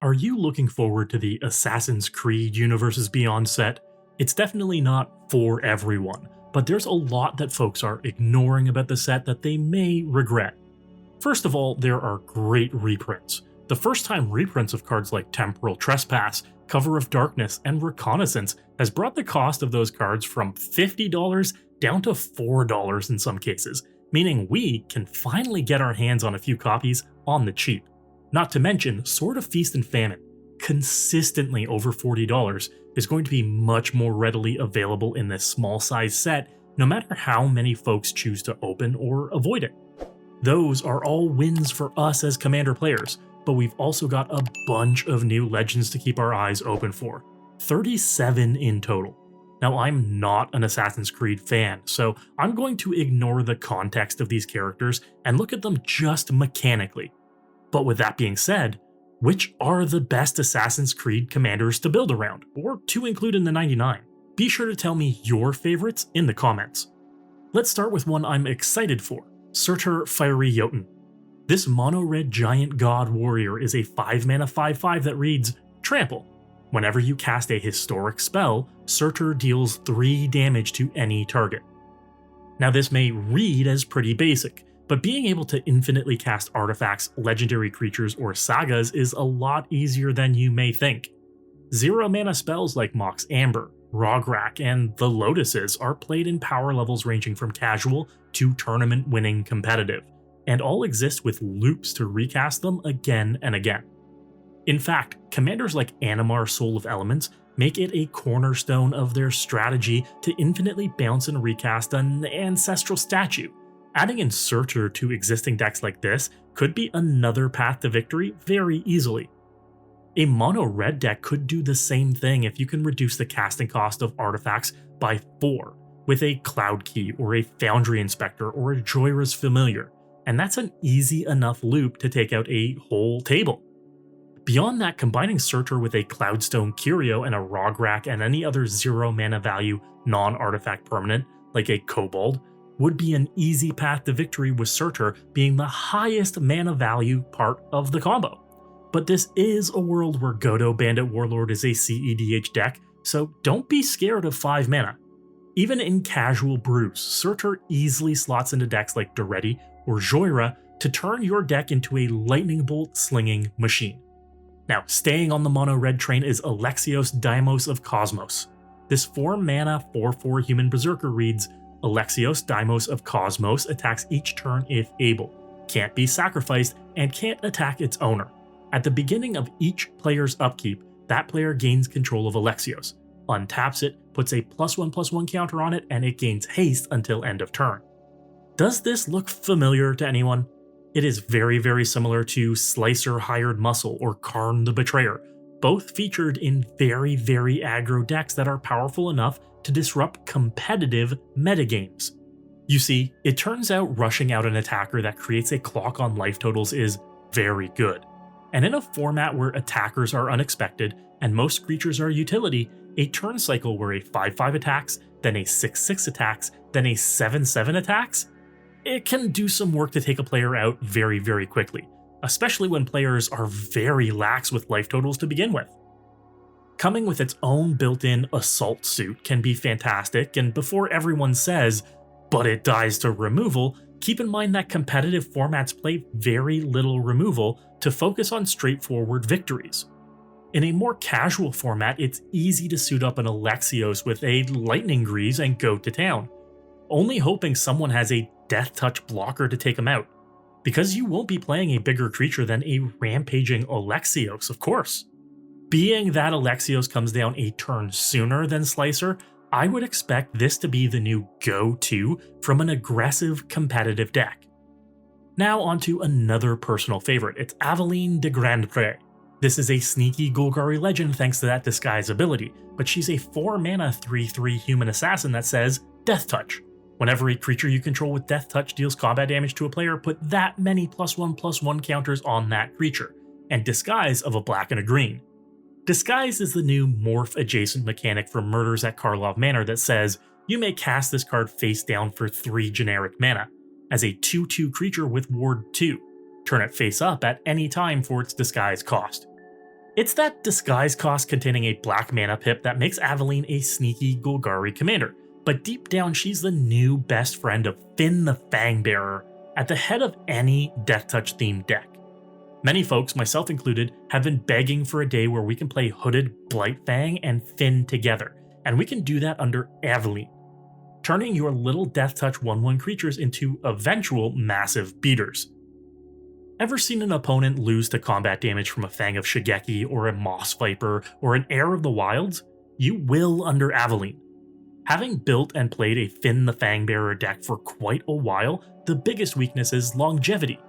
Are you looking forward to the Assassin's Creed Universes Beyond set? It's definitely not for everyone, but there's a lot that folks are ignoring about the set that they may regret. First of all, there are great reprints. The first time reprints of cards like Temporal Trespass, Cover of Darkness, and Reconnaissance has brought the cost of those cards from $50 down to $4 in some cases, meaning we can finally get our hands on a few copies on the cheap. Not to mention, Sword of Feast and Famine, consistently over $40, is going to be much more readily available in this small size set, no matter how many folks choose to open or avoid it. Those are all wins for us as Commander players, but we've also got a bunch of new legends to keep our eyes open for. 37 in total. Now, I'm not an Assassin's Creed fan, so I'm going to ignore the context of these characters and look at them just mechanically. But with that being said, which are the best Assassin's Creed commanders to build around, or to include in the 99? Be sure to tell me your favorites in the comments. Let's start with one I'm excited for, Surtur Fiery Jotun. This mono-red giant god warrior is a 5-mana 5/5 that reads Trample. Whenever you cast a historic spell, Surtur deals 3 damage to any target. Now this may read as pretty basic, but being able to infinitely cast artifacts, legendary creatures, or sagas is a lot easier than you may think. 0-mana spells like Mox Amber, Rograk, and the Lotuses are played in power levels ranging from casual to tournament-winning competitive, and all exist with loops to recast them again and again. In fact, commanders like Animar Soul of Elements make it a cornerstone of their strategy to infinitely bounce and recast an ancestral statue. Adding in Surtur to existing decks like this could be another path to victory very easily. A mono-red deck could do the same thing if you can reduce the casting cost of artifacts by 4 with a Cloud Key or a Foundry Inspector or a Joyra's Familiar, and that's an easy enough loop to take out a whole table. Beyond that, combining Surtur with a Cloudstone Curio and a Rograk and any other 0-mana value non-artifact permanent, like a Kobold, would be an easy path to victory, with Surtur being the highest mana value part of the combo. But this is a world where Godo Bandit Warlord is a CEDH deck, so don't be scared of 5 mana. Even in casual brews, Surtur easily slots into decks like Duretti or Joyra to turn your deck into a lightning bolt slinging machine. Now, staying on the mono-red train is Alexios Deimos of Cosmos. This 4-mana 4/4 human berserker reads, Alexios Deimos of Cosmos attacks each turn if able, can't be sacrificed, and can't attack its owner. At the beginning of each player's upkeep, that player gains control of Alexios, untaps it, puts a +1/+1 counter on it, and it gains haste until end of turn. Does this look familiar to anyone? It is very similar to Slicer Hired Muscle or Karn the Betrayer, both featured in very aggro decks that are powerful enough to disrupt competitive metagames. You see, it turns out rushing out an attacker that creates a clock on life totals is very good. And in a format where attackers are unexpected and most creatures are utility, a turn cycle where a 5/5 attacks, then a 6/6 attacks, then a 7/7 attacks, it can do some work to take a player out very quickly, especially when players are very lax with life totals to begin with. Coming with its own built-in assault suit can be fantastic, and before everyone says, but it dies to removal, keep in mind that competitive formats play very little removal to focus on straightforward victories. In a more casual format, it's easy to suit up an Alexios with a Lightning Grease and go to town, only hoping someone has a Death Touch blocker to take him out, because you won't be playing a bigger creature than a rampaging Alexios, of course. Being that Alexios comes down a turn sooner than Slicer, I would expect this to be the new go-to from an aggressive competitive deck. Now onto another personal favorite, it's Aveline de Grandpré. This is a sneaky Golgari legend thanks to that disguise ability, but she's a 4-mana 3/3 human assassin that says Death Touch. Whenever a creature you control with Death Touch deals combat damage to a player, put that many +1/+1 counters on that creature, and Disguise of a black and a green. Disguise is the new morph adjacent mechanic for Murders at Karlov Manor that says you may cast this card face down for 3 generic mana, as a 2/2 creature with Ward 2. Turn it face up at any time for its Disguise cost. It's that disguise cost containing a black mana pip that makes Aveline a sneaky Golgari commander, but deep down she's the new best friend of Finn the Fangbearer at the head of any Death Touch themed deck. Many folks, myself included, have been begging for a day where we can play Hooded Blightfang and Finn together, and we can do that under Aveline, turning your little Death Touch 1/1 creatures into eventual massive beaters. Ever seen an opponent lose to combat damage from a Fang of Shigeki or a Moss Viper or an Heir of the Wilds? You will under Aveline. Having built and played a Finn the Fangbearer deck for quite a while, the biggest weakness is longevity.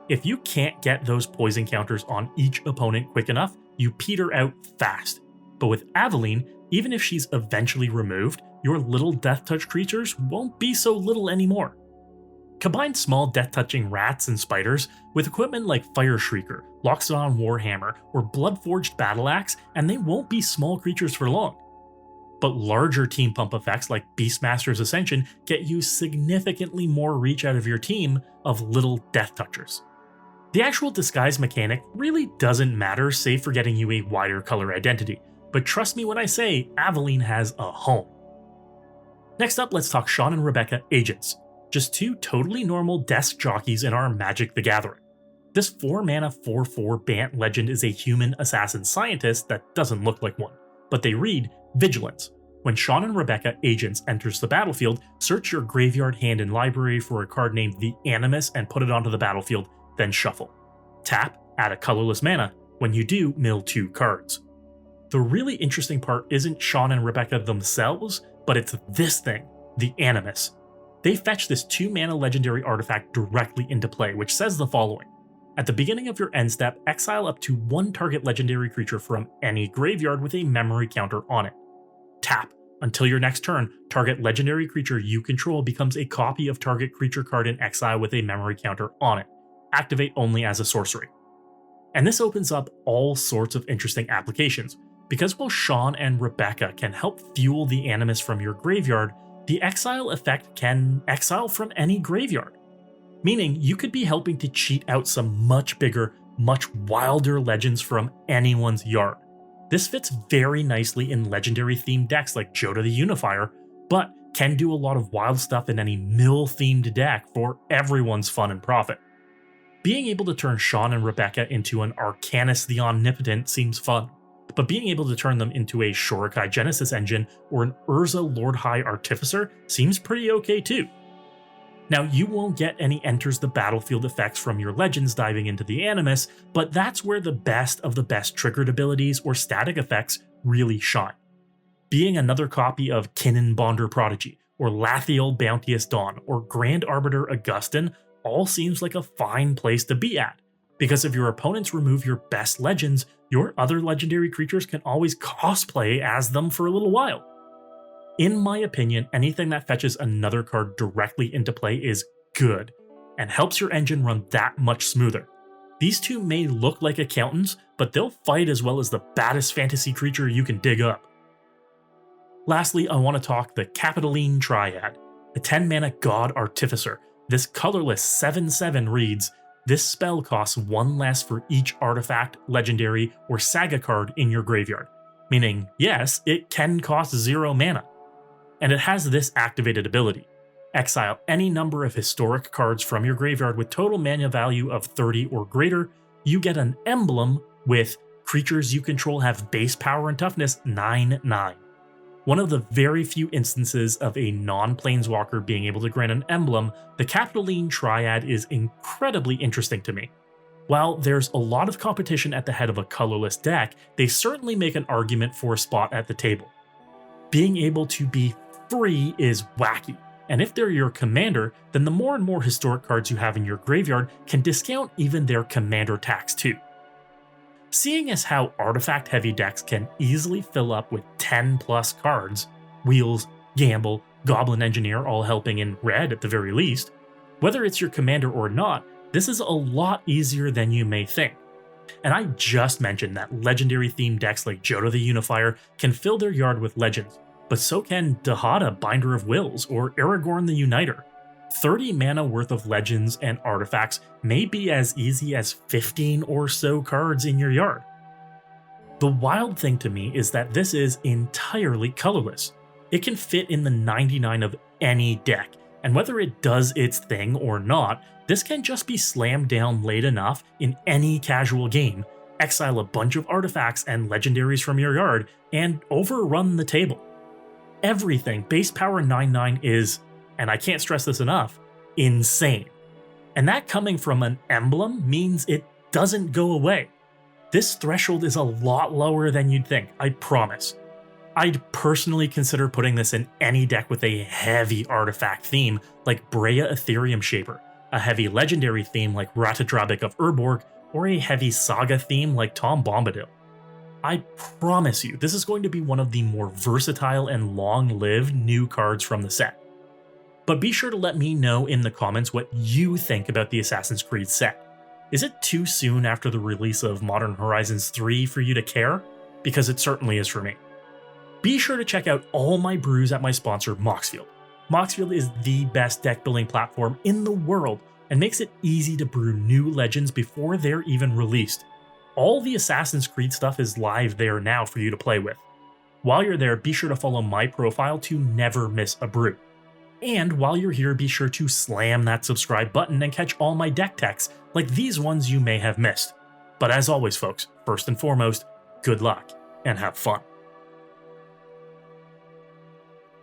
If you can't get those poison counters on each opponent quick enough, you peter out fast. But with Aveline, even if she's eventually removed, your little Death Touch creatures won't be so little anymore. Combine small death-touching rats and spiders with equipment like Fire Shrieker, Loxodon Warhammer, or Bloodforged Battle Axe, and they won't be small creatures for long. But larger team pump effects like Beastmaster's Ascension get you significantly more reach out of your team of little Death Touchers. The actual disguise mechanic really doesn't matter save for getting you a wider color identity, but trust me when I say Aveline has a home. Next up, let's talk Sean and Rebecca Agents. Just two totally normal desk jockeys in our Magic the Gathering. This 4-mana 4/4 Bant legend is a human assassin scientist that doesn't look like one, but they read Vigilance. When Sean and Rebecca Agents enters the battlefield, search your graveyard, hand, and library for a card named the Animus and put it onto the battlefield, then shuffle. Tap, add a colorless mana. When you do, mill 2 cards. The really interesting part isn't Sean and Rebecca themselves, but it's this thing, the Animus. They fetch this 2-mana legendary artifact directly into play, which says the following. At the beginning of your end step, exile up to 1 target legendary creature from any graveyard with a memory counter on it. Tap. Until your next turn, target legendary creature you control becomes a copy of target creature card in exile with a memory counter on it. Activate only as a sorcery. And this opens up all sorts of interesting applications, because while Sean and Rebecca can help fuel the Animus from your graveyard, the exile effect can exile from any graveyard, meaning you could be helping to cheat out some much bigger, much wilder legends from anyone's yard. This fits very nicely in legendary themed decks like Jodah the Unifier, but can do a lot of wild stuff in any mill themed deck for everyone's fun and profit. Being able to turn Sean and Rebecca into an Arcanus the Omnipotent seems fun, but being able to turn them into a Shorikai Genesis Engine or an Urza Lord High Artificer seems pretty okay too. Now, you won't get any enters the battlefield effects from your legends diving into the Animus, but that's where the best of the best triggered abilities or static effects really shine. Being another copy of Kinnan Bonder Prodigy, or Lathiel Bounteous Dawn, or Grand Arbiter Augustin all seems like a fine place to be at, because if your opponents remove your best legends, your other legendary creatures can always cosplay as them for a little while. In my opinion, anything that fetches another card directly into play is good, and helps your engine run that much smoother. These two may look like accountants, but they'll fight as well as the baddest fantasy creature you can dig up. Lastly, I want to talk the Capitoline Triad, a 10-mana God Artificer. This colorless 7/7 reads, this spell costs 1 less for each artifact, legendary, or saga card in your graveyard, meaning, yes, it can cost 0 mana. And it has this activated ability. Exile any number of historic cards from your graveyard with total mana value of 30 or greater. You get an emblem with creatures you control have base power and toughness 9/9. One of the very few instances of a non-planeswalker being able to grant an emblem, the Capitoline Triad is incredibly interesting to me. While there's a lot of competition at the head of a colorless deck, they certainly make an argument for a spot at the table. Being able to be free is wacky, and if they're your commander, then the more and more historic cards you have in your graveyard can discount even their commander tax too. Seeing as how artifact-heavy decks can easily fill up with 10 plus cards, Wheels, Gamble, Goblin Engineer all helping in red at the very least, whether it's your commander or not, this is a lot easier than you may think. And I just mentioned that legendary themed decks like Jodah the Unifier can fill their yard with legends, but so can Dahada Binder of Wills or Aragorn the Uniter. 30 mana worth of legends and artifacts may be as easy as 15 or so cards in your yard. The wild thing to me is that this is entirely colorless. It can fit in the 99 of any deck, and whether it does its thing or not, this can just be slammed down late enough in any casual game, exile a bunch of artifacts and legendaries from your yard, and overrun the table. Everything base power 9/9 is, and I can't stress this enough, insane. And that coming from an emblem means it doesn't go away. This threshold is a lot lower than you'd think, I promise. I'd personally consider putting this in any deck with a heavy artifact theme like Brea Ethereum Shaper, a heavy legendary theme like Ratadrabik of Urborg, or a heavy saga theme like Tom Bombadil. I promise you, this is going to be one of the more versatile and long-lived new cards from the set. But be sure to let me know in the comments what you think about the Assassin's Creed set. Is it too soon after the release of Modern Horizons 3 for you to care? Because it certainly is for me. Be sure to check out all my brews at my sponsor, Moxfield. Moxfield is the best deck building platform in the world and makes it easy to brew new legends before they're even released. All the Assassin's Creed stuff is live there now for you to play with. While you're there, be sure to follow my profile to never miss a brew. And while you're here, be sure to slam that subscribe button and catch all my deck techs, like these ones you may have missed. But as always, folks, first and foremost, good luck and have fun.